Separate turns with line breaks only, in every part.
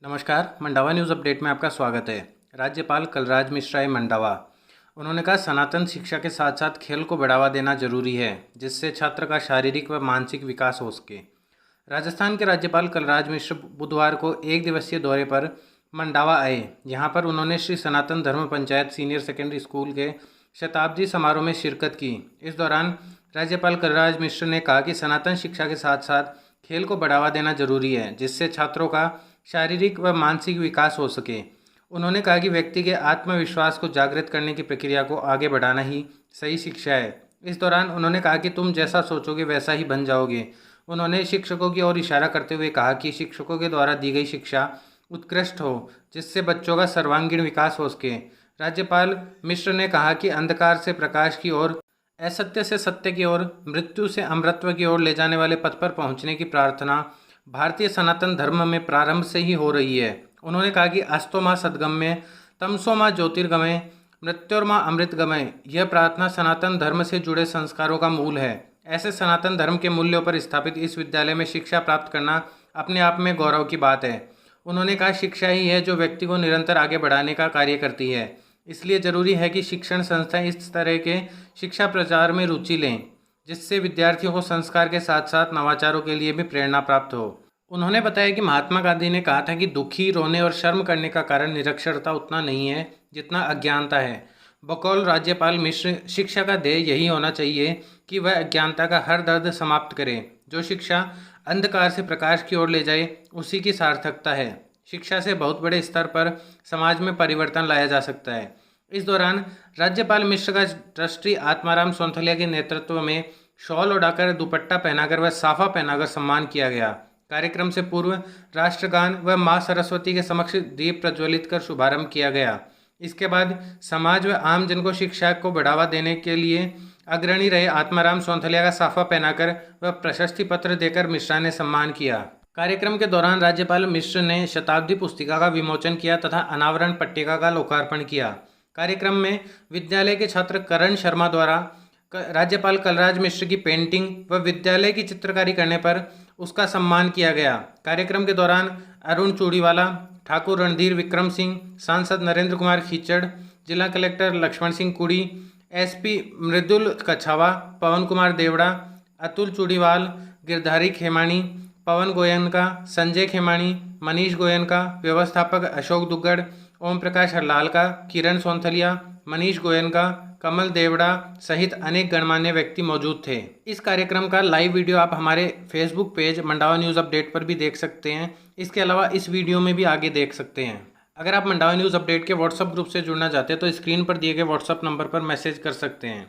नमस्कार, Mandawa news update में आपका स्वागत है। राज्यपाल कलराज मिश्रा मंडावा उन्होंने कहा, सनातन शिक्षा के साथ साथ खेल को बढ़ावा देना जरूरी है, जिससे छात्र का शारीरिक व मानसिक विकास हो सके। राजस्थान के राज्यपाल कलराज मिश्र बुधवार को एक दिवसीय दौरे पर मंडावा आए। यहां पर उन्होंने श्री सनातन धर्म पंचायत सीनियर सेकेंडरी स्कूल के शताब्दी समारोह में शिरकत की। इस दौरान राज्यपाल कलराज मिश्र ने कहा कि सनातन शिक्षा के साथ साथ खेल को बढ़ावा देना जरूरी है, जिससे छात्रों का शारीरिक व मानसिक विकास हो सके। उन्होंने कहा कि व्यक्ति के आत्मविश्वास को जागृत करने की प्रक्रिया को आगे बढ़ाना ही सही शिक्षा है। इस दौरान उन्होंने कहा कि तुम जैसा सोचोगे वैसा ही बन जाओगे। उन्होंने शिक्षकों की ओर इशारा करते हुए कहा कि शिक्षकों के द्वारा दी गई शिक्षा उत्कृष्ट हो, जिससे बच्चों का सर्वांगीण विकास हो सके। राज्यपाल मिश्र ने कहा कि अंधकार से प्रकाश की ओर, असत्य से सत्य की ओर, मृत्यु से अमरत्व की ओर ले जाने वाले पथ पर पहुंचने की प्रार्थना भारतीय सनातन धर्म में प्रारंभ से ही हो रही है। उन्होंने कहा कि अस्तो माँ सद्गमय, तमसो माँ ज्योतिर्गमय, मृत्योर्मा अमृतगमय, यह प्रार्थना सनातन धर्म से जुड़े संस्कारों का मूल है। ऐसे सनातन धर्म के मूल्यों पर स्थापित इस विद्यालय में शिक्षा प्राप्त करना अपने आप में गौरव की बात है। उन्होंने कहा, शिक्षा ही है जो व्यक्ति को निरंतर आगे बढ़ाने का कार्य करती है। इसलिए जरूरी है कि शिक्षण संस्थाएं इस तरह के शिक्षा प्रचार में रुचि लें, जिससे विद्यार्थियों को संस्कार के साथ साथ नवाचारों के लिए भी प्रेरणा प्राप्त हो। उन्होंने बताया कि महात्मा गांधी ने कहा था कि दुखी, रोने और शर्म करने का कारण निरक्षरता उतना नहीं है जितना अज्ञानता है। बकौल राज्यपाल मिश्र, शिक्षा का ध्येय यही होना चाहिए कि वह अज्ञानता का हर दर्द समाप्त करे। जो शिक्षा अंधकार से प्रकाश की ओर ले जाए, उसी की सार्थकता है। शिक्षा से बहुत बड़े स्तर पर समाज में परिवर्तन लाया जा सकता है। इस दौरान राज्यपाल मिश्र का ट्रस्टी आत्माराम सोंथलिया के नेतृत्व में शॉल ओढ़ाकर, दुपट्टा पहनाकर व साफा पहनाकर सम्मान किया गया। कार्यक्रम से पूर्व राष्ट्रगान व मां सरस्वती के समक्ष दीप प्रज्वलित कर शुभारंभ किया गया। इसके बाद समाज व आम जन को शिक्षा को बढ़ावा देने के लिए अग्रणी रहे आत्माराम सोंथलिया का साफा पहनाकर व प्रशस्ति पत्र देकर मिश्रा ने सम्मान किया। कार्यक्रम के दौरान राज्यपाल मिश्र ने शताब्दी पुस्तिका का विमोचन किया तथा अनावरण पट्टिका का लोकार्पण किया। कार्यक्रम में विद्यालय के छात्र करण शर्मा द्वारा राज्यपाल कलराज मिश्र की पेंटिंग व विद्यालय की चित्रकारी करने पर उसका सम्मान किया गया। कार्यक्रम के दौरान अरुण चूड़ीवाला, ठाकुर रणधीर विक्रम सिंह, सांसद नरेंद्र कुमार खीचड़, जिला कलेक्टर लक्ष्मण सिंह कुड़ी, एसपी मृदुल कछावा, पवन कुमार देवड़ा, अतुल चूड़ीवाल, गिरधारी खेमाणी, पवन गोयनका, संजय खेमाणी, मनीष गोयनका, व्यवस्थापक अशोक दुग्गड़, ओम प्रकाश हरलालका, किरण सोंथलिया, मनीष गोयनका, कमल देवड़ा सहित अनेक गणमान्य व्यक्ति मौजूद थे। इस कार्यक्रम का लाइव वीडियो आप हमारे Facebook page Mandawa news update पर भी देख सकते हैं। इसके अलावा इस वीडियो में भी आगे देख सकते हैं। अगर आप मंडावा न्यूज़ अपडेट के व्हाट्सएप ग्रुप से जुड़ना चाहते हैं तो स्क्रीन पर दिए गए व्हाट्सएप नंबर पर मैसेज कर सकते हैं।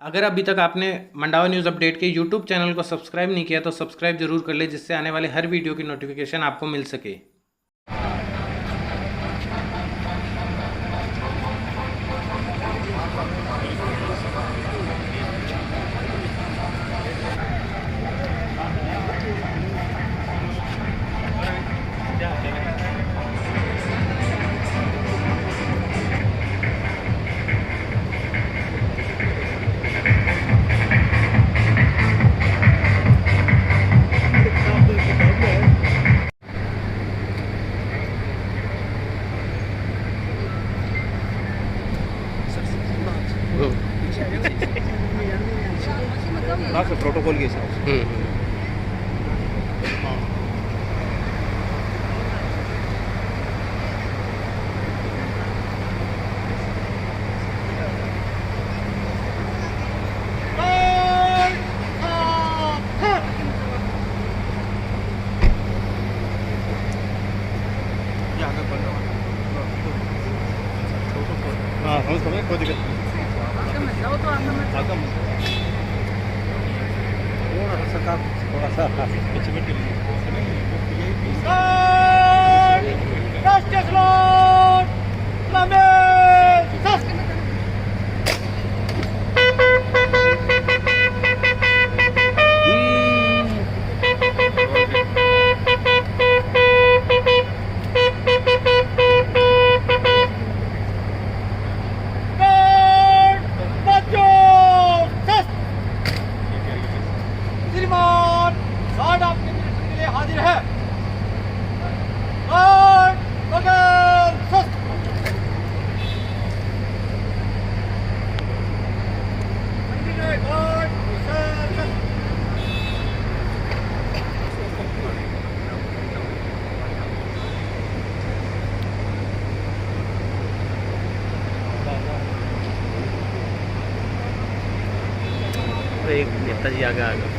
अगर अभी तक आपने मंडावा न्यूज़ अपडेट के यूट्यूब चैनल को सब्सक्राइब नहीं किया तो सब्सक्राइब जरूर कर ले, जिससे आने वाले हर वीडियो की नोटिफिकेशन आपको मिल सके।
प्रोटोकॉल के हिसाब से हाँ समझ कोई दिक्कत नहीं। थोड़ा सा माता जी आगे आगे।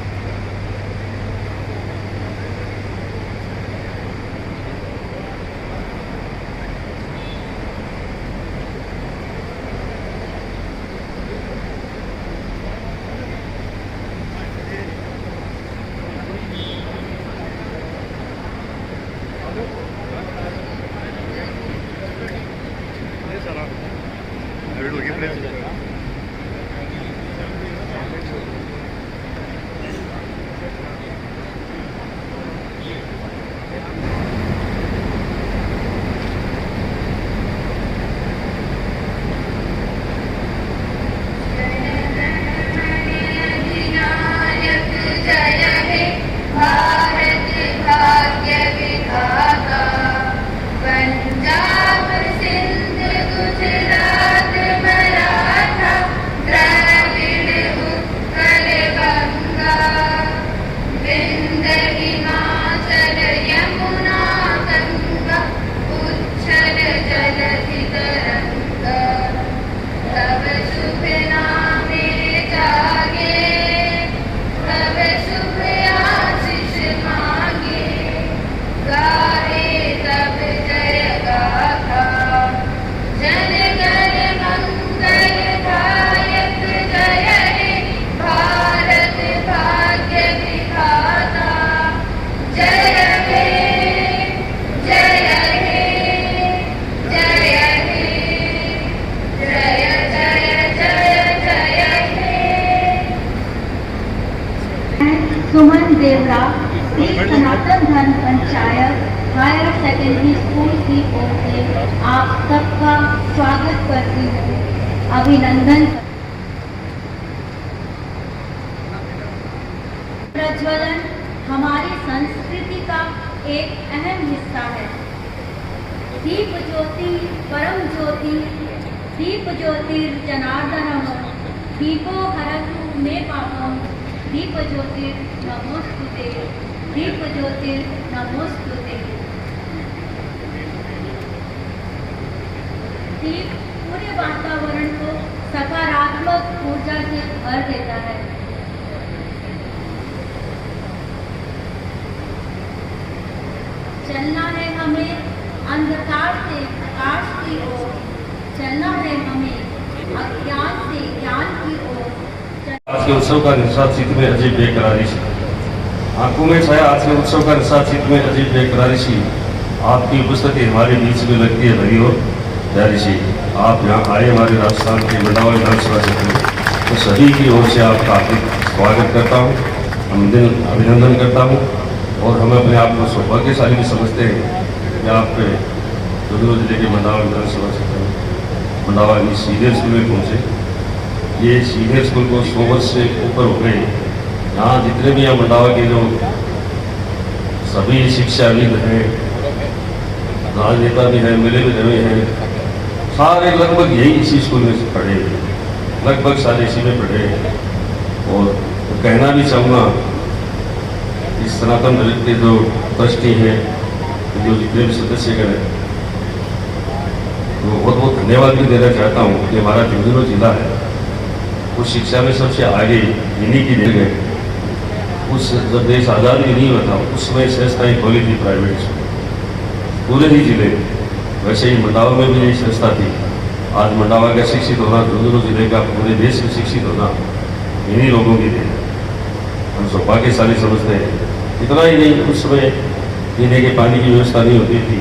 सुमन देवरा श्री सनातन धर्म पंचायत हायर सेकेंडरी स्कूल की ओर से आप सबका स्वागत करती हूँ, अभिनंदन। प्रज्वलन हमारी संस्कृति का एक अहम हिस्सा है। दीप ज्योति परम ज्योति, दीप ज्योतिर्जनार्दनम्, दीपो हरतु मे पापम्, दीप ज्योतिर नमोस्तुते, दीप ज्योतिर नमोस्तुते। दीप पूरे वातावरण को सकारात्मक ऊर्जा से भर देता है। चलना है हमें अंधकार से प्रकाश की ओर, चलना है हमें अज्ञान से ज्ञान की ओर।
आज के उत्सव का निस्वार्थ चित्त में अजीब बेकरारी सी, आंखों में छाया आज के उत्सव का निस्वार्थ चित्त में अजीब बेकरारी सी। आपकी उपस्थिति हमारे बीच में लगती है भरी और प्यारी सी। आप यहाँ आए हमारे राजस्थान के मंडावा विधानसभा क्षेत्र में, तो सभी की ओर से आपका हार्दिक स्वागत करता हूँ, अभिनंदन करता हूँ। और हम अपने आप को सौभाग्यशाली भी समझते हैं कि आप झुंझुनू जिले के मंडावा विधानसभा क्षेत्र में मंडावा सीनियर स्कूल में पहुँचे। ये सीनियर स्कूल को 100 वर्ष से ऊपर हो गए। यहाँ जितने भी यहाँ मंडावा के लोग सभी शिक्षाविद हैं, राजनेता भी हैं, मिले भी रहे हैं, सारे लगभग यही इसी स्कूल में पढ़े, लगभग सारे इसी में पढ़े। और तो कहना भी चाहूँगा इस सनातन धर्म के जो ट्रस्टी हैं, जो जितने भी सदस्यगण हैं, तो बहुत बहुत धन्यवाद भी देना चाहता हूँ कि हमारा झुंझुनू जिला है वो शिक्षा में सबसे आगे इन्हीं की देन है। उस जब देश आज़ाद भी नहीं हुआ था उस समय संस्थाएँ खोली थी प्राइवेट स्कूल पूरे ही जिले में। वैसे ही मंडावा में भी यही संस्था थी। आज मंडावा का शिक्षित होना, झुंझुनू जिले का पूरे देश में शिक्षित होना इन्हीं लोगों की देन है। हम सौभाग्यशाली समझते हैं। इतना ही नहीं, उस समय पीने के पानी की व्यवस्था नहीं होती थी,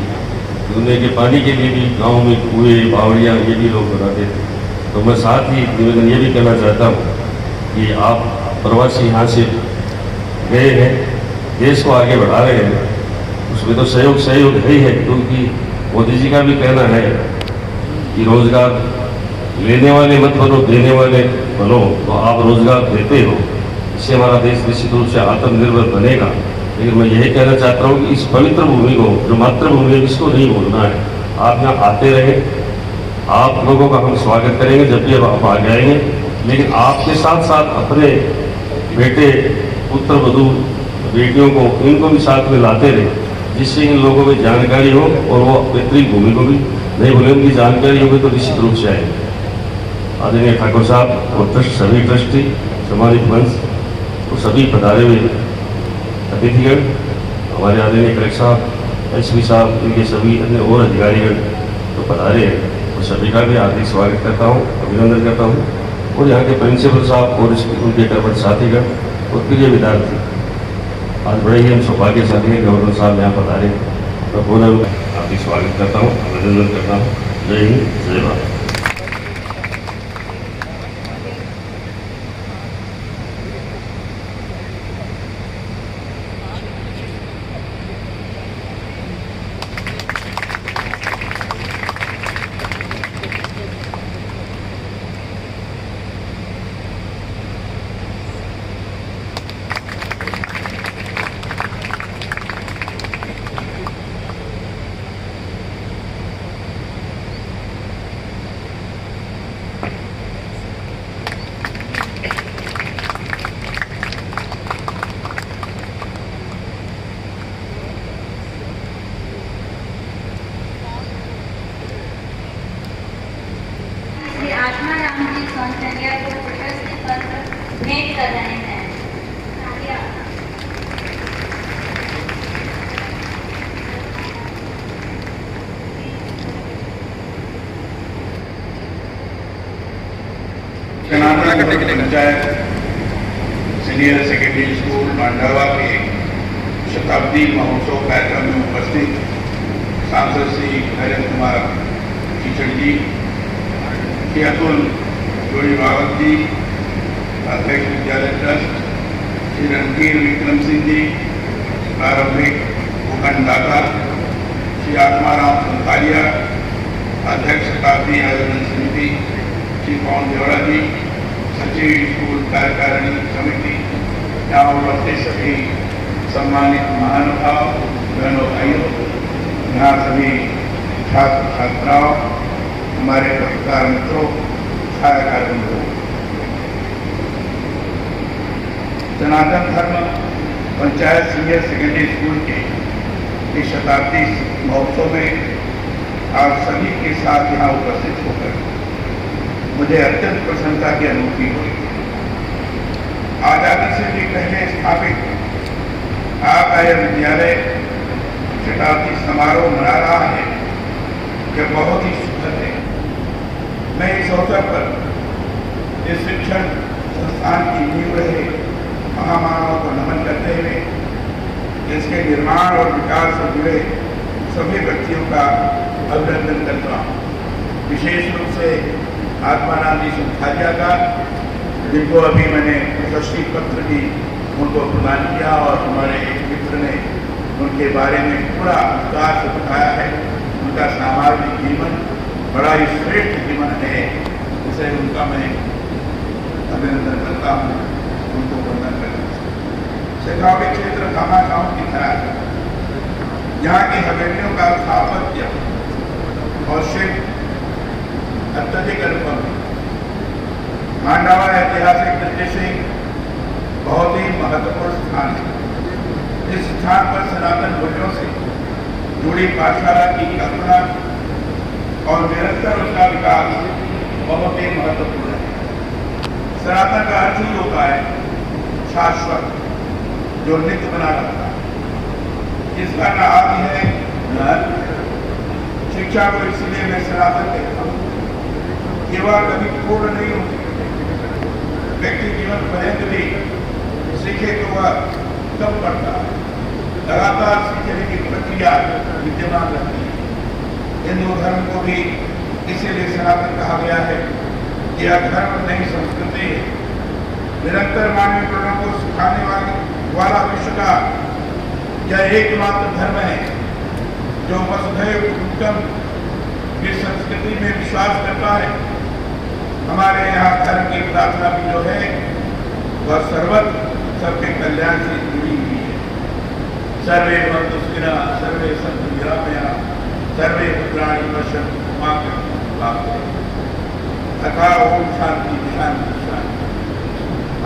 पीने के पानी के लिए भी गाँव में कुएँ बावड़ियाँ ये भी लोग बनाते थे। तो मैं साथ ही निवेदन ये भी करना चाहता हूँ कि आप प्रवासी यहाँ से गए हैं, देश को आगे बढ़ा रहे हैं, उसमें तो सहयोग है ही है, क्योंकि मोदी जी का भी कहना है कि रोजगार लेने वाले मत बनो, देने वाले बनो। तो आप रोजगार देते हो, इससे हमारा देश निश्चित रूप से आत्मनिर्भर बनेगा। लेकिन मैं यही कहना चाहता हूँ कि इस पवित्र भूमि को, जो मातृभूमि है, इसको नहीं भूलना है। आप यहाँ आते रहे, आप लोगों का हम स्वागत करेंगे जब भी आप आ जाएंगे, लेकिन आपके साथ साथ अपने बेटे, पुत्र, वधू, बेटियों को, इनको भी साथ में लाते रहे, जिससे इन लोगों में जानकारी हो और वो पैतृक भूमि को भी नहीं भूले। उनकी जानकारी होगी तो निश्चित रूप से आएगी। आदरणीय ठाकुर साहब और ट्रस्ट, सभी ट्रस्टी, सम्मानित मंच, तो सभी पधारे हुए अतिथिगण, हमारे आदरणीय कलेक्टर साहब, एसपी साहब, इनके सभी अन्य और अधिकारीगण तो पधारे हैं, और सभी का भी हार्दिक स्वागत करता हूँ, अभिनंदन करता हूँ। और यहाँ के प्रिंसिपल साहब और उनके कर्मठ साथीगण और प्रिय विद्यार्थी, आज बड़े ही हम सौभाग्यशाली हैं, गवर्नर साहब यहाँ पधारे। मैं पुनः हार्दिक स्वागत करता हूँ, अभिनंदन करता हूँ। जय हिंद, जय भारत।
श्री आत्माराम जी कौशल्या को प्रशस्ति पत्र भेंट कर रहे हैं। आगे आप।
Sanatan Panchayat senior secondary school Mandawa के शताब्दी महोत्सव कार्यक्रम में उपस्थित सांसद श्री नरेंद्र कुमार खीचड़ जी, श्री अतुल जोड़ी रावत जी, अध्यक्ष विद्यालय ट्रस्ट, श्री रणधीर विक्रम सिंह जी, प्रारंभिक भूखंडदाता, श्री आत्माराम संतालिया, अध्यक्ष शताब्दी आयोजन समिति, श्री पवन देवड़ा जी, सचिव स्कूल कार्यकारिणी समिति, यहाँ उपस्थित सभी सम्मानित महानुभाव, बहनों भाइयों, यहाँ सभी छात्र छात्राओं, हमारे पत्रकार मित्रों, छायाकार मित्रों, सनातन धर्म पंचायत सीनियर सेकेंडरी स्कूल के इस शताब्दी महोत्सव में आप सभी के साथ यहाँ उपस्थित होकर मुझे अत्यंत प्रसन्नता की अनुभूति हुई। आजादी से भी पहले स्थापित आपका यह विद्यालय शताब्दी समारोह मना रहा है, यह बहुत ही सुखद है। मैं इस अवसर पर इस शिक्षण संस्थान की नींव रहे महामानव को नमन करते हुए इसके निर्माण और विकास से जुड़े सभी व्यक्तियों का अभिनंदन करता हूँ। विशेष रूप से आत्माराम जी संतालिया का, जिनको अभी मैंने प्रशस्ति पत्र भी उनको प्रदान किया, और हमारे एक मित्र ने उनके बारे में पूरा विस्तार से बताया है। उनका सामाजिक जीवन बड़ा ही श्रेष्ठ जीवन है, इसे उनका मैं अभिनंदन करता हूँ, उनको वंदन करता हूँ। शेखावटी क्षेत्र खामा गाँव की तरह यहाँ की हवेलियों का स्थापत्य और शिल्प अत्यधिक अनुपम है। मांडावा ऐतिहासिक दृष्टि से बहुत ही महत्वपूर्ण स्थान है। इस स्थान पर सनातन मूल्यों से जुड़ी पाठशाला की कल्पना और निरंतर उसका विकास बहुत ही महत्वपूर्ण है। सनातन का अर्थ ही होता है शाश्वत, जो नित्य बना रहता है। इसका न आदि है न अंत है। शिक्षा को इसलिए मैं सनातन कहता हूँ कि वह कभी पूर्ण नहीं होती। व्यक्ति जीवन पर्यंत भी सीखे तो वह कब बढ़ता है, लगातार सीखने की प्रक्रिया विद्यमान रहती है। हिंदू धर्म को भी इसीलिए सनातन कहा गया है। यह धर्म नहीं संस्कृति है। निरंतर मानवीय गुणों को सिखाने वाला विश्व का यह एकमात्र धर्म है जो वसुधैव कुटुंबकम की संस्कृति में विश्वास करता है। हमारे यहाँ धर्म की प्रार्थना भी जो है वह सर्वत्र सबके कल्याण से जुड़ी हुई है। सर्वे भवन्तु सुखिनः, सर्वे सन्तु निरामयाः, सर्वे भद्राणि पश्यन्तु मा कश्चित् अथा ओम शांति शांति शांति।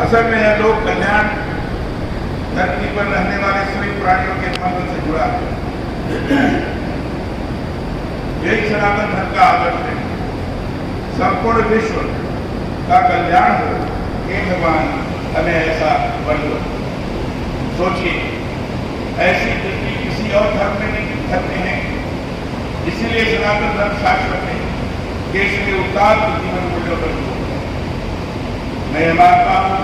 असल में यह लोक कल्याण धरती पर रहने वाले सभी प्राणियों के मंगल से जुड़ा है। यही सनातन धर्म का आदर्श है। संपूर्ण विश्व का कल्याण हो, हे भगवान हमें ऐसा वर्ग सोचिए, ऐसी दृष्टि किसी और धर्म में नहीं दिखते हैं। इसीलिए सनातन धर्म शाश्वत है, देश के उत्तान जीवन मूल्यों पर जोर है। मैं मानता हूँ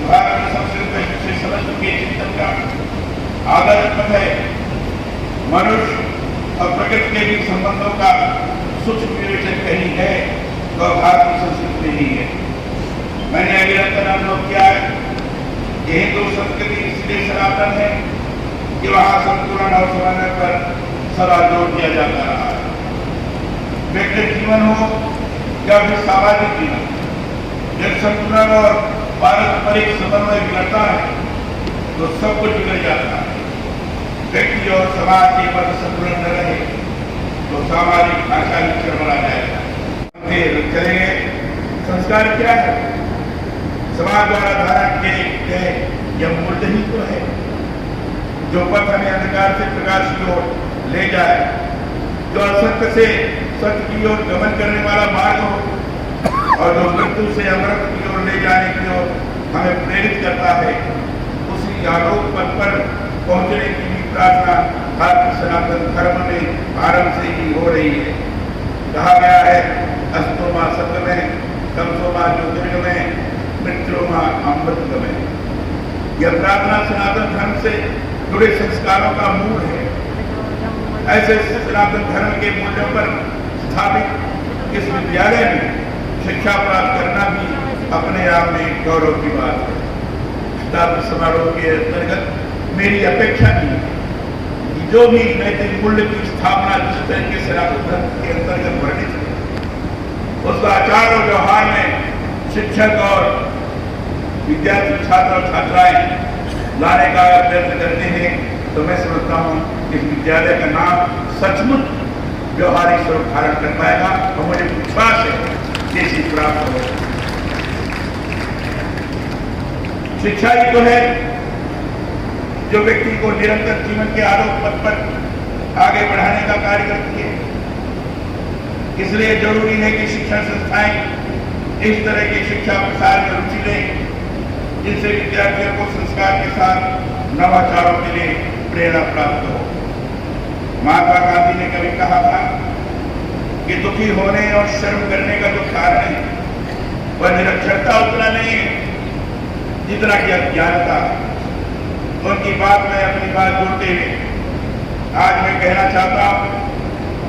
भारत में संस्कृत से समझ के चिंतन का आधार है मनुष्य और प्रकृति के बीच संबंधों का सूक्ष्म विवेचन कहीं है तो भारतीय संस्कृति नहीं है। मैंने निरंतर अनुभव किया है कि हिंदू संस्कृति इसलिए सनातन है कि वहां संतुलन और समन्वय पर सदा जोर दिया जाता रहा है। व्यक्तिगत जीवन हो या फिर सामाजिक जीवन, जब संतुलन और पारस्परिक समन्वय बिगड़ता है तो सब कुछ बिगड़ जाता है। व्यक्ति और समाज के मध्य संतुलन न रहे तो सामाजिक ढांचा चरमरा जाएगा। चलेंगे संस्कार क्या है? समाज द्वारा धारण किए गए यह मूल्य ही तो है जो पथ हमें अंधकार से प्रकाश की ओर ले जाए, जो असत्य से सत्य की ओर गमन करने वाला मार्ग हो और जो मृत्यु से अमृत की ओर ले जाने की ओर हमें प्रेरित करता है। उसी आलोक पथ पर पहुंचने की भी प्रार्थना भारतीय सनातन धर्म में आरंभ से ही हो रही है। कहा गया है अस्तो मां सत्य में, तमसो मां ज्योतिर्गमय, मृत्यु मां अमृतगमय। यह प्रार्थना सनातन धर्म से जुड़े संस्कारों का मूल है। ऐसे सनातन धर्म के मूल्यों पर स्थापित इस विद्यालय में शिक्षा प्राप्त करना भी अपने आप में गौरव की बात है। शताब्दी समारोह के अंतर्गत मेरी अपेक्षा थी कि जो भी नैतिक मूल्य की स्थापना जिस तरह के सनातन धर्म के अंतर्गत वर्णित है उसका आचार और व्यवहार में शिक्षक और विद्यार्थी छात्र और छात्राएं लाने का प्रयत्न करते हैं तो मैं समझता हूँ इस विद्यालय का नाम सचमुच व्यवहारिक स्वरूप धारण कर पाएगा और मुझे विश्वास है कि इसी प्राप्त हो। शिक्षा ही तो है जो व्यक्ति को निरंतर जीवन के आलोक पथ पर आगे बढ़ाने का कार्य करती है। इसलिए जरूरी है कि शिक्षण संस्थाएं इस तरह की शिक्षा प्रसार में रुचि लें जिनसे विद्यार्थियों को संस्कार के साथ नवाचारों के लिए प्रेरणा प्राप्त हो। महात्मा गांधी ने कभी कहा था कि दुखी होने और शर्म करने का जो कारण है वह निरक्षरता उतना नहीं है जितना कि अज्ञानता। उनकी बात में अपनी बात जोड़ते हुए आज मैं कहना चाहता हूं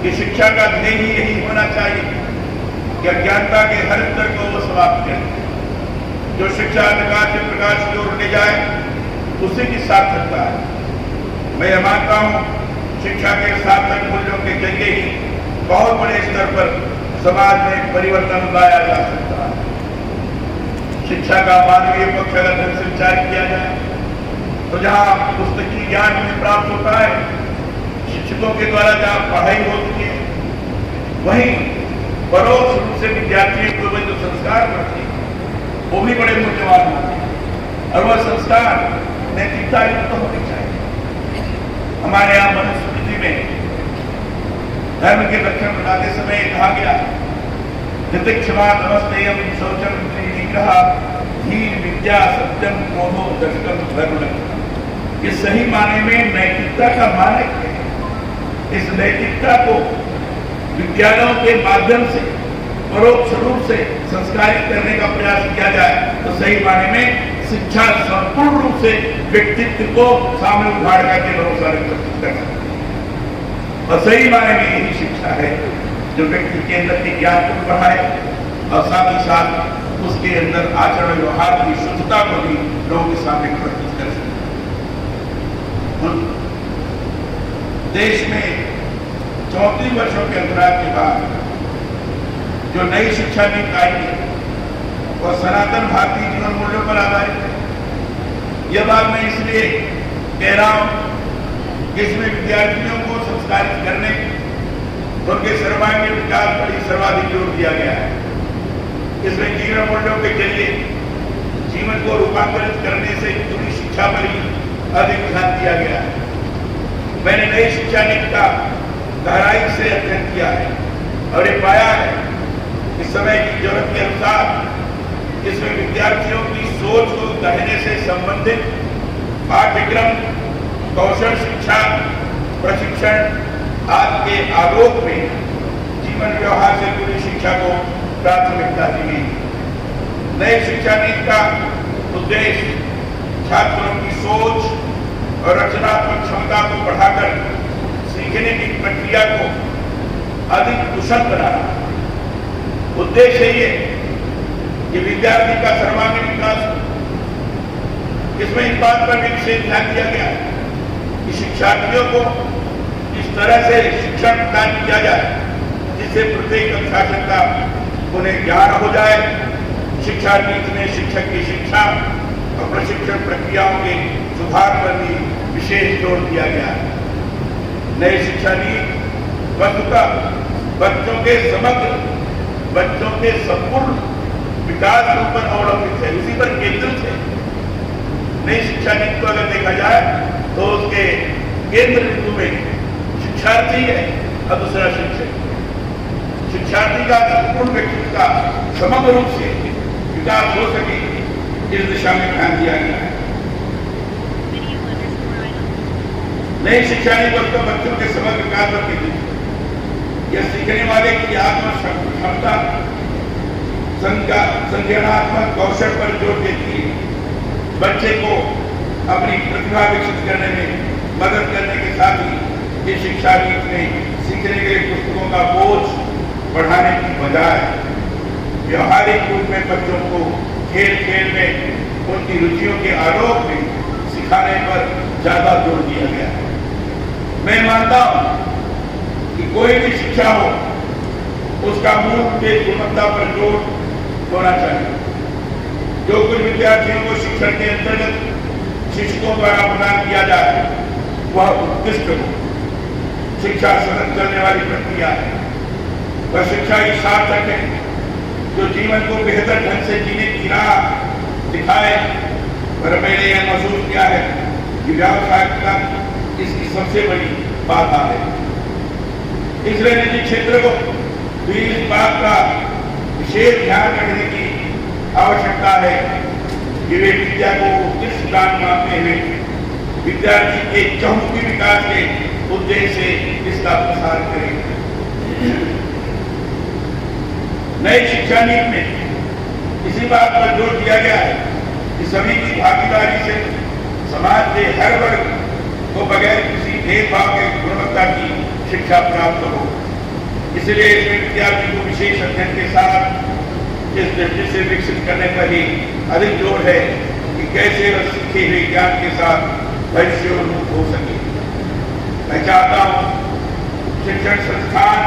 कि शिक्षा का ध्येय ही यही होना चाहिए कि अज्ञानता के हर स्तर को वो समाप्त करें। जो शिक्षा अंधकार से प्रकाश की ओर ले जाए उसी की सार्थकता है। मैं यह मानता हूं शिक्षा के सार्थक मूल्यों के जरिए ही बहुत बड़े स्तर पर समाज में परिवर्तन लाया जा सकता है। शिक्षा का मानवीय पक्ष अगर ढंग से विचार किया जाए तो जहां पुस्तकीय ज्ञान में प्राप्त होता है, शिक्षकों के द्वारा जहां पढ़ाई होती है, वहीं परोक्ष रूप से विद्यार्थियों को जो संस्कार पढ़ते हैं वो भी बड़े मूल्यवान होते हैं और वह संस्कार नैतिकता युक्त होनी चाहिए। हमारे यहाँ मनुस्मृति में धर्म के लक्षण बताते समय कहा गया क्षमा नमस्ते शौचम निग्रह धीर विद्या सत्यम क्रोधो दशकम धर्म लक्षण। ये सही माने में नैतिकता का मानक है। इस नैतिकता को विद्यालयों के माध्यम से परोक्ष रूप से संस्कारित करने का प्रयास किया जाए तो सही माने में शिक्षा संपूर्ण रूप से व्यक्तित्व को सामने उठाड़ करके लोग सारे प्रस्तुत कर सकते हैं। और सही माने में यही शिक्षा है जो व्यक्ति के अंदर के ज्ञान को बढ़ाए और साथ ही साथ उसके अंदर आचरण व्यवहार की शुद्धता को भी लोगों के सामने प्रस्तुत कर सकते हैं। देश में 34 वर्षों के अंतराल के बाद जो नई शिक्षा नीति आई है वह सनातन भारतीय जीवन मूल्यों पर आधारित है। यह बात मैं इसलिए कह रहा हूं कि इसमें विद्यार्थियों को संस्कारित करने उनके सर्वांगीण विकास पर ही सर्वाधिक जोर दिया गया है। इसमें जीवन मूल्यों के जरिए जीवन को रूपांतरित करने से जुड़ी शिक्षा पर ही अधिक ध्यान दिया गया है। मैंने नई शिक्षा नीति का गहराई से अध्ययन किया है और ये पाया है कि समय की जरूरत के अनुसार इसमें विद्यार्थियों की सोच को गढ़ने से संबंधित पाठ्यक्रम, कौशल शिक्षा, प्रशिक्षण आदि के आलोक में जीवन व्यवहार से जुड़ी शिक्षा को प्राथमिकता दी गई। नई शिक्षा नीति का उद्देश्य छात्रों की सोच और रचनात्मक क्षमता को बढ़ाकर सीखने की प्रक्रिया को अधिक कुशल बनाना। उद्देश्य ये कि विद्यार्थी का सर्वांगीण विकास हो। इसमें इस बात पर भी विशेष ध्यान दिया गया कि शिक्षार्थियों को इस तरह से शिक्षण प्रदान किया जाए जिससे प्रत्येक कक्षा का उन्हें ज्ञान हो जाए। शिक्षा नीति में शिक्षक की शिक्षा और प्रशिक्षण प्रक्रियाओं के सुधार पर भी विशेष जोर दिया गया है। नई शिक्षा नीति वस्तुतः बच्चों के संपूर्ण विकास के ऊपर अवलंबित है, उसी पर केंद्रित है। नई शिक्षा नीति को अगर देखा जाए तो उसके केंद्र बिंदु में शिक्षार्थी है और दूसरा शिक्षक। शिक्षार्थी का संपूर्ण व्यक्तित्व का समग्र रूप से विकास हो सके, इस दिशा में ध्यान दिया गया है। नई शिक्षा नीति पर बच्चों के समग्र विकास पर केंद्रित है। यह सीखने वाले की आत्म क्षमता, संज्ञानात्मक कौशल पर जोर देती है। बच्चे को अपनी प्रतिभा विकसित करने में मदद करने के साथ ही इस शिक्षा नीति में सीखने के लिए पुस्तकों का बोझ बढ़ाने की बजाय व्यवहारिक रूप में बच्चों को खेल खेल में उनकी रुचियों के आलोक में सिखाने पर ज्यादा जोर दिया गया है। मैं मानता हूं कि कोई भी शिक्षा हो उसका मूल उद्देश्य गुणवत्ता पर जोर होना चाहिए। जो कुछ विद्यार्थियों को शिक्षण के अंतर्गत शिक्षकों द्वारा प्रदान किया जाए वह उत्कृष्ट हो। शिक्षा सतत चलने वाली प्रक्रिया है। वह शिक्षा ही सार्थक है जो जीवन को बेहतर ढंग से जीने की राह दिखाए। पर मैंने यह महसूस किया है कि व्यावसायिकता इसकी सबसे बड़ी बाधा है। इसलिए निजी क्षेत्र को भी इस बात का विशेष ध्यान रखने की आवश्यकता है कि वे विद्या को उत्कृष्ट दान मानते हुए विद्यार्थी के चहुमुखी विकास के उद्देश्य से इसका प्रसार करें। नई शिक्षा नीति में इसी बात पर जोर दिया गया है कि सभी की भागीदारी से समाज के हर वर्ग को बगैर किसी भेदभाव के गुणवत्ता की शिक्षा प्राप्त हो। इसलिए इसमें विद्यार्थी को विशेष अध्ययन के साथ इस दृष्टि से विकसित करने पर ही अधिक जोर है कि कैसे वह सीखे हुए ज्ञान के साथ भविष्योन्मुख हो सके। मैं चाहता हूँ शिक्षण संस्थान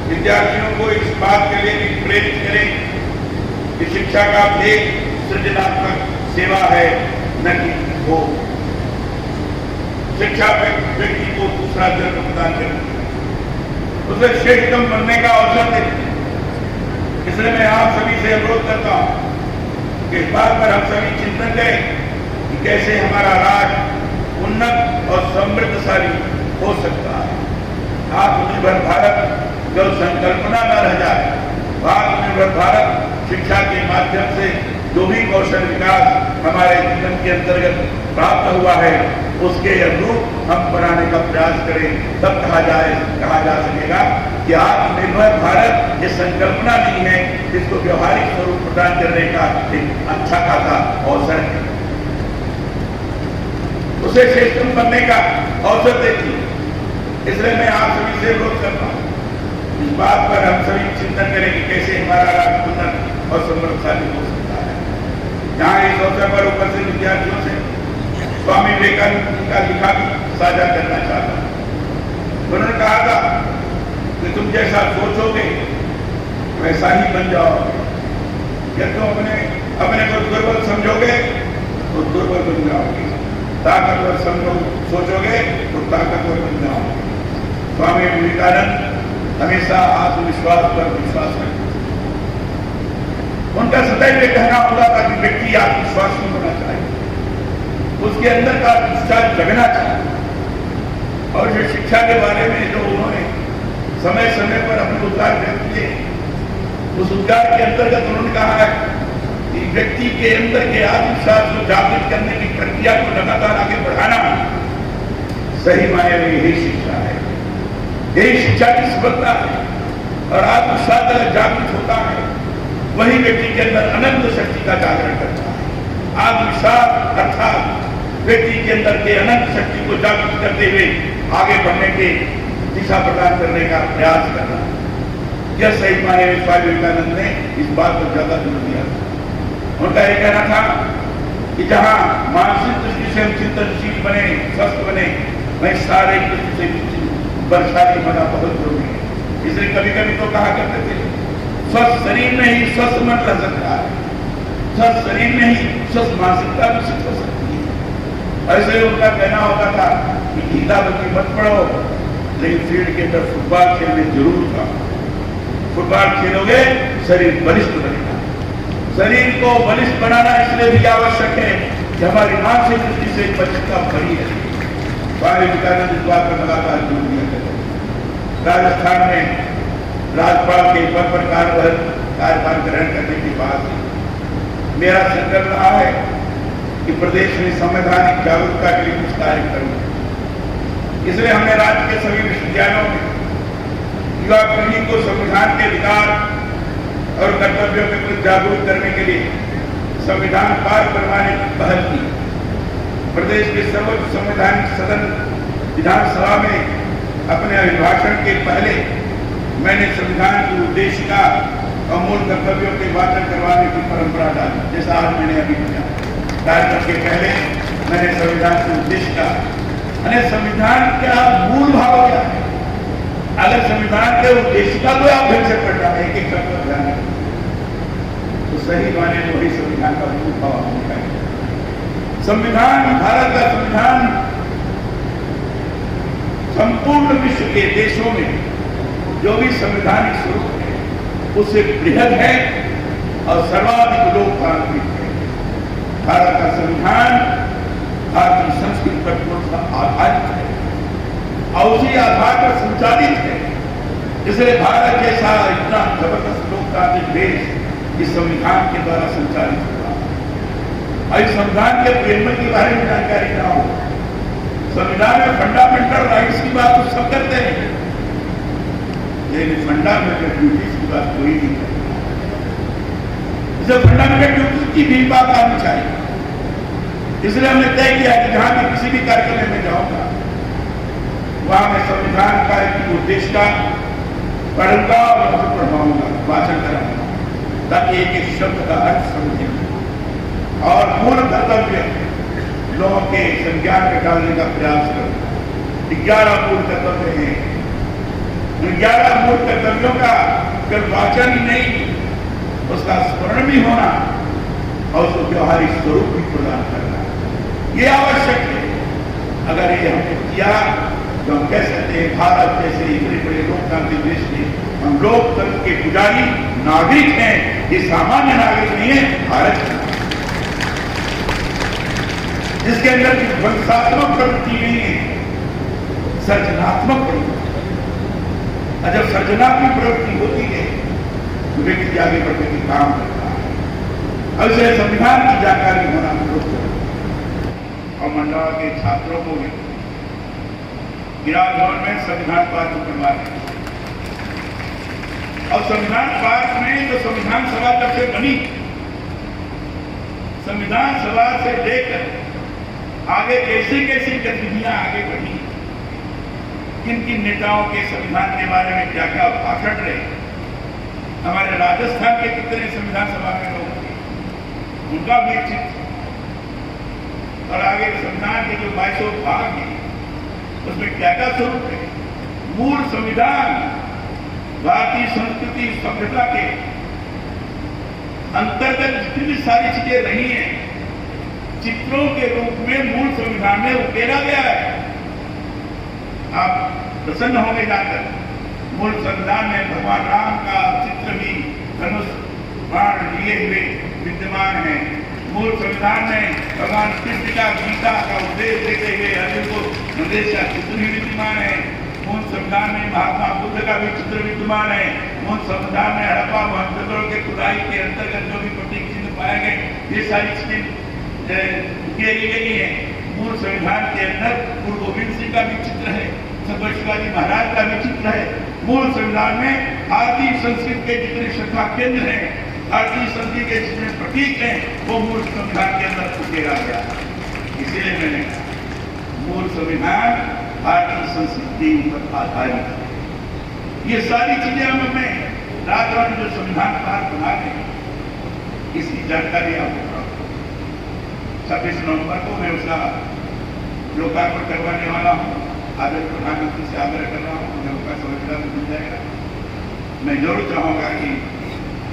विद्यार्थियों को इस बात के लिए भी प्रेरित करें कि शिक्षा का ध्येय सृजनात्मक सेवा है, न कि भोग। शिक्षा व्यक्ति को दूसरा जन्म प्रदान करती है, उसे श्रेष्ठतम बनने का अवसर देती है। इसलिए मैं आप सभी से अनुरोध करता हूं कि इस बात पर हम सभी चिंतन करें कि कैसे हमारा राष्ट्र उन्नत और समृद्धशाली हो सकता है। आत्मनिर्भर भारत जो संकल्पना न रह जाए। आत्मनिर्भर भारत शिक्षा के माध्यम से जो भी कौशल विकास हमारे जीवन के अंतर्गत प्राप्त हुआ है उसके अनुरूप हम बनाने का प्रयास करें, तब कहा जा सकेगा कि आत्मनिर्भर भारत ये संकल्पना नहीं है, इसको व्यवहारिक स्वरूप प्रदान करने का एक अच्छा खासा अवसर है। उसे श्रेष्ठतम बनने का अवसर देती है। इसलिए मैं आप सभी से अनुरोध करता हूँ इस बात पर हम सभी चिंतन करें कि कैसे हमारा राष्ट्र उन्नत और समृद्धशाली हो सकता है। यहाँ इस अवसर पर उपस्थित विद्यार्थियों से स्वामी विवेकानंद का लिखा साझा करना चाहता हूँ। उन्होंने कहा था कि तुम जैसा सोचोगे वैसा ही बन जाओगे। यदि तुम अपने को दुर्बल समझोगे तो दुर्बल बन जाओगे, ताकतवर सोचोगे तो ताकतवर बन जाओगे। स्वामी विवेकानंद हमेशा आत्मविश्वास पर विश्वास रखते। उनका सदैव ये कहना होता था कि व्यक्ति आत्मविश्वासी होना चाहिए, उसके अंदर का विश्वास जगना चाहिए। और जो शिक्षा के बारे में जो उन्होंने समय समय पर अपने उद्गार व्यक्त किए, उस उद्गार के अंतर्गत उन्होंने कहा है कि व्यक्ति के अंदर के आत्मविश्वास को जागृत करने की प्रक्रिया को लगातार आगे बढ़ाना सही मायने में यही शिक्षा है, यही शिक्षा की सफलता है। और आत्मविश्वास अगर जागृत होता है वही व्यक्ति के अंदर अनंत शक्ति का जागरण करता है। आत्मविश्वास अर्थात व्यक्ति के अंदर के अनंत शक्ति को जागृत करते हुए आगे बढ़ने के दिशा प्रदान करने का प्रयास करना, यह सही मायने में स्वामी विवेकानंद ने इस बात पर ज्यादा जोर दिया। उनका यह कहना था कि जहां मानसिक दृष्टि से हम चिंतनशील बने, स्वस्थ बने, वहीं शारीरिक दृष्टि से बलशाली होना बहुत जरूरी है। इसलिए कभी कभी तो कहा करते थे स्वस्थ शरीर में ही स्वस्थ मन रह सकता है, स्वस्थ शरीर में ही स्वस्थ मानसिकता विकसित हो सकती है। ऐसे उनका कहना होता था कि गीता बल्कि मत पढ़ो, लेकिन फील्ड के अंदर फुटबॉल खेलने जरूर जाओ। फुटबॉल खेलोगे शरीर बलिष्ठ बनेगा। शरीर को बलिष्ठ बनाना इसलिए भी आवश्यक है कि हमारी मानसिक दृष्टि से बलिष्ठता बढ़ी है। स्वामी विवेकानंद इस बात पर लगातार जोर दिया करते। राजस्थान में राज्यपाल के पद पर कार्यभार ग्रहण करने के बाद मेरा संकल्प रहा है कि प्रदेश में संवैधानिक जागरूकता के लिए कुछ कार्य करूं। इसलिए हमने राज्य के सभी विश्वविद्यालयों में युवा पीढ़ी को संविधान के अधिकार और कर्तव्यों के प्रति जागरूक करने के लिए संविधान पाठ करवाने की पहल की। प्रदेश के सर्वोच्च संवैधानिक सदन विधानसभा में अपने अभिभाषण के पहले मैंने संविधान की उद्देशिका और मूल कर्तव्यों के वाचन करवाने की परंपरा डाली, जैसा आज मैंने अभी किया। कार्यक्रम के पहले मैंने संविधान की उद्देशिका, संविधान क्या मूल भाव क्या है, अगर संविधान के उद्देशिका को आप ढंग से पढ़ना है, एक एक शब्द पर ध्यान रखें तो सही माने में वही संविधान का मूल भाव होता है। संविधान, भारत का संविधान संपूर्ण विश्व के देशों में जो भी संवैधानिक स्वरूप है उससे बृहद है और सर्वाधिक लोकतांत्रिक है। भारत का संविधान भारतीय संस्कृति पर आधारित है और उसी आधार पर संचालित है। इसलिए भारत जैसा इतना जबरदस्त लोकतांत्रिक देश इस संविधान के द्वारा संचालित हुआ। और इस संविधान के प्रेम के बारे में जानकारी ना हो, संविधान में फंडामेंटल राइट्स की बात तो सब करते हैं, लेकिन फंडामेंटल ड्यूटीज की बात कोई नहीं करता। इसे फंडामेंटल ड्यूटीज की भी बात आनी चाहिए। इसलिए हमने तय किया कि जहां भी किसी भी कार्यक्रम में जाऊंगा वहां मैं संविधान कार्य की उद्देशिका पढ़ूंगा और उसे पढ़वाऊंगा, वाचन कराऊंगा, ताकि एक एक शब्द का अर्थ समझे और मूल कर्तव्य लोगों के संज्ञान में डालने का प्रयास करूं। 11 मूल कर्तव्य हैं। 11 मूल कर्तव्यों का केवल वाचन ही नहीं, उसका स्मरण भी होना और उसको व्यवहारिक स्वरूप भी प्रदान करना, ये आवश्यक है। अगर ये हमने किया तो हम कह सकते हैं भारत जैसे इतने बड़े लोकतांत्रिक देश में हम लोकतंत्र के पुजारी नागरिक हैं। ये सामान्य नागरिक नहीं है, भारत का, जिसके अंदर की ध्वंसात्मक प्रवृत्ति नहीं है, सर्जनात्मक प्रवृत्ति। और जब सर्जनात्मक प्रवृत्ति होती है तो व्यक्ति आगे बढ़ने की काम करता है। और इसे संविधान की जानकारी होना बहुत जरूरी है। और मंडला के छात्रों को भी विराट भवन में संविधान पाठ करवा रहे हैं। और संविधान पाठ में जो संविधान सभा जब से बनी, संविधान सभा से लेकर आगे कैसी कैसी गतिविधियां आगे बढ़ी, किन किन नेताओं के संविधान के बारे में क्या क्या भाषण रहे, हमारे राजस्थान के कितने संविधान सभा में लोग थे, उनका भी चित्र, और आगे संविधान के जो 22 भाग हैं उसमें क्या क्या स्वरूप है। मूल संविधान भारतीय संस्कृति सभ्यता के अंतर्गत जितनी भी सारी चीजें रही हैं चित्रों के रूप में मूल संविधान में उकेरा गया है। आप प्रसन्न होंगे जाकर, मूल संविधान में भगवान राम का चित्र भी धनुष बाण लिए हुए विद्यमान है। मूल संविधान में भगवान कृष्ण का गीता का उपदेश देते हुए अर्जुन को निर्देश का चित्र भी विद्यमान है। मूल संविधान में महात्मा बुद्ध का भी चित्र विद्यमान है। मूल संविधान में हड़प्पा महत्वपूर्ण के खुदाई के अंतर्गत जो भी प्रतीक चिन्ह पाए गए, ये सारी चीजें किए गई है। मूल संविधान के अंदर गुरु गोविंद सिंह का भी चित्र है, छत्रपति शिवाजी महाराज का भी चित्र है। मूल संविधान में भारतीय संस्कृति के जितने श्रद्धा केंद्र हैं, भारतीय संस्कृति के जितने प्रतीक हैं, वो मूल संविधान के अंदर उकेरा गया। इसीलिए मैंने कहा मूल संविधान भारतीय संस्कृति पर आधारित है। ये सारी चीजें हम अपने राजभवन जो संविधान पाठ बना रहे इसकी जानकारी आपको प्राप्त हो। 26 नवंबर को मैं उसका लोकार्पण करवाने वाला हूँ। आदरणीय प्रधानमंत्री से आग्रह कर रहा हूँ, उन्हें उनका संविधान मिल जाएगा। मैं जरूर चाहूँगा कि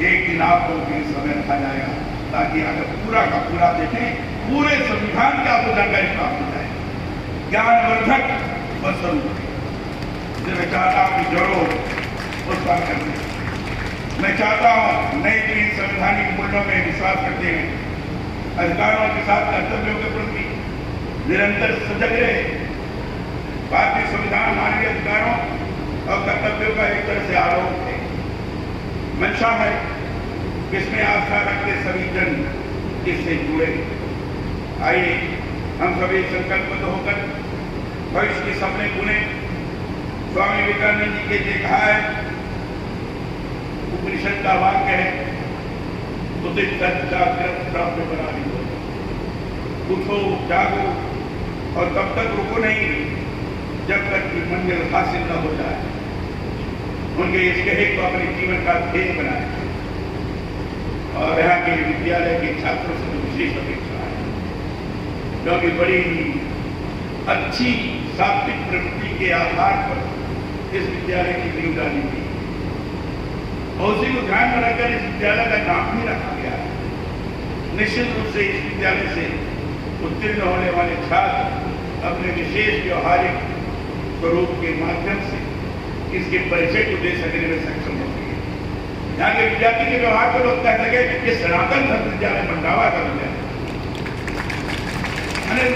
एक दिन आपको भी समय रखा जाएगा ताकि अगर पूरा का पूरा देखें, पूरे संविधान की आपको जानकारी प्राप्त हो जाए। ज्ञानवर्धक व स्वरूप मैं चाहता हूँ कि जोड़ो उस बात करते हैं। मैं चाहता हूँ नई पीढ़ी संवैधानिक मूल्यों में विश्वास करते हैं, अधिकारों के साथ कर्तव्यों के प्रति निरंतर सजग रहे। भारतीय संविधान मानवीय अधिकारों और कर्तव्यों का एक तरह से आरोप है, मंशा है, इसमें आस्था रखते सभी जन इससे जुड़े। आइए हम सभी संकल्पबद्ध होकर भविष्य के सपने बुने। स्वामी विवेकानंद जी के लिए कहा है, उपनिषद का वाक्य है, उदित जागृत प्राप्त बना ली। उठो जागो और तब तक रुको नहीं जब तक कि मंजिल हासिल न हो जाए। उनके इस कहे को अपने जीवन का ध्येय बनाए और यहाँ के विद्यालय के छात्रों से विशेष अपेक्षा है, क्योंकि बड़ी अच्छी सात्विक प्रवृत्ति के आधार पर इस विद्यालय की नींव डाली गई और उसी को ध्यान में रखकर इस विद्यालय का नाम भी रखा गया है। निश्चित रूप से इस विद्यालय से उत्तीर्ण होने वाले छात्र अपने विशेष व्यवहारिक स्वरूप के माध्यम से इसके परिचय को दे सकने में सक्षम हो सके। यहाँ के विद्यार्थी के व्यवहार को लोग कह सके कि सनातन धर्म विद्यालय मंडावा का विद्यालय।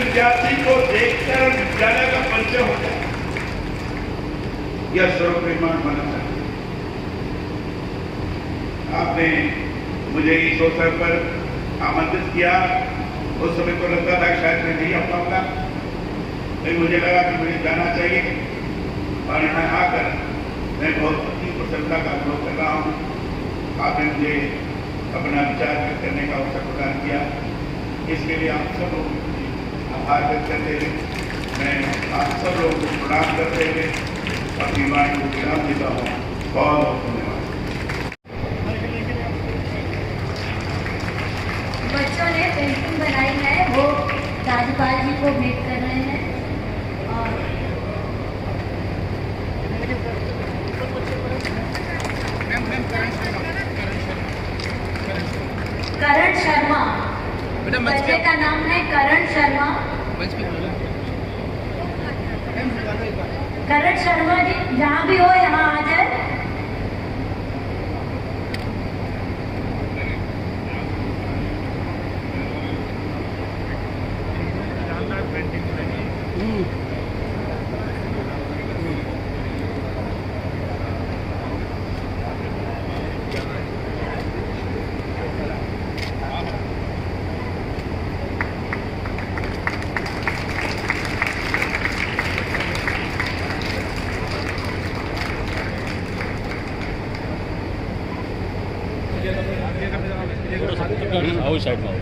विद्यार्थी को देखकर विद्यालय का परिचय हो जाए, यह स्वरूप निर्माण होना चाहिए। आपने मुझे इस अवसर पर आमंत्रित किया, उस समय तो लगता था कि शायद मैं नहीं आ पाऊंगा, लेकिन मुझे लगा कि मुझे जाना चाहिए और यहाँ आकर मैं बहुत अच्छी प्रसन्नता का अनुभव कर रहा हूँ। आपने मुझे अपना विचार व्यक्त करने का अवसर प्रदान किया, इसके लिए आप सब लोग आभार व्यक्त करते हुए मैं आप सब लोगों को प्रणाम करते हुए अपनी वाणी को विराम देता हूँ। बहुत बहुत धन्यवाद।
बच्चों ने पेंटिंग बनाई है, वो राज्यपाल जी को भेंट कर रहे हैं। और करण शर्मा, बच्चे का नाम है करण शर्मा। करण शर्मा जी जहाँ भी हो यहाँ आ जाए।
आओ साइड में आओ।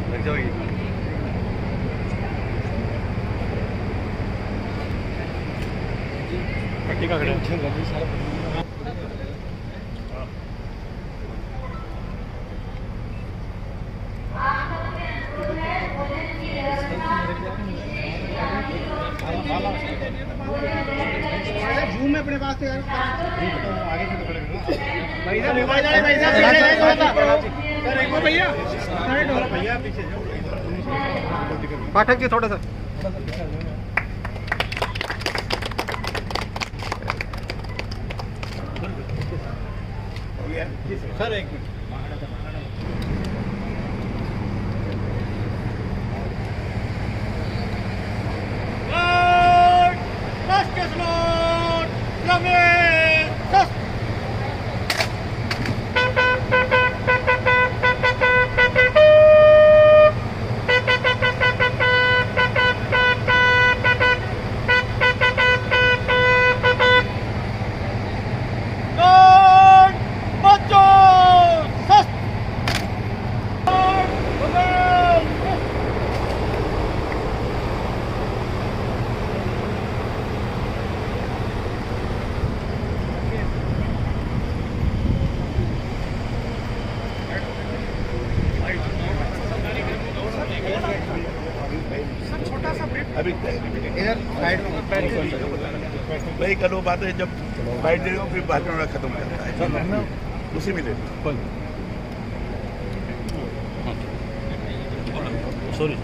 लग जाओगी पट्टी का खड़ा
जूम में अपने पास यार आगे से भैया भैया पीछे पाठक जी थोड़ा सा सर एक मिनट
अभी
इधर साइड में
वही करो बातें जब बाइट देगा फिर बाद में खत्म करता है उसी में ले लो।
सॉरी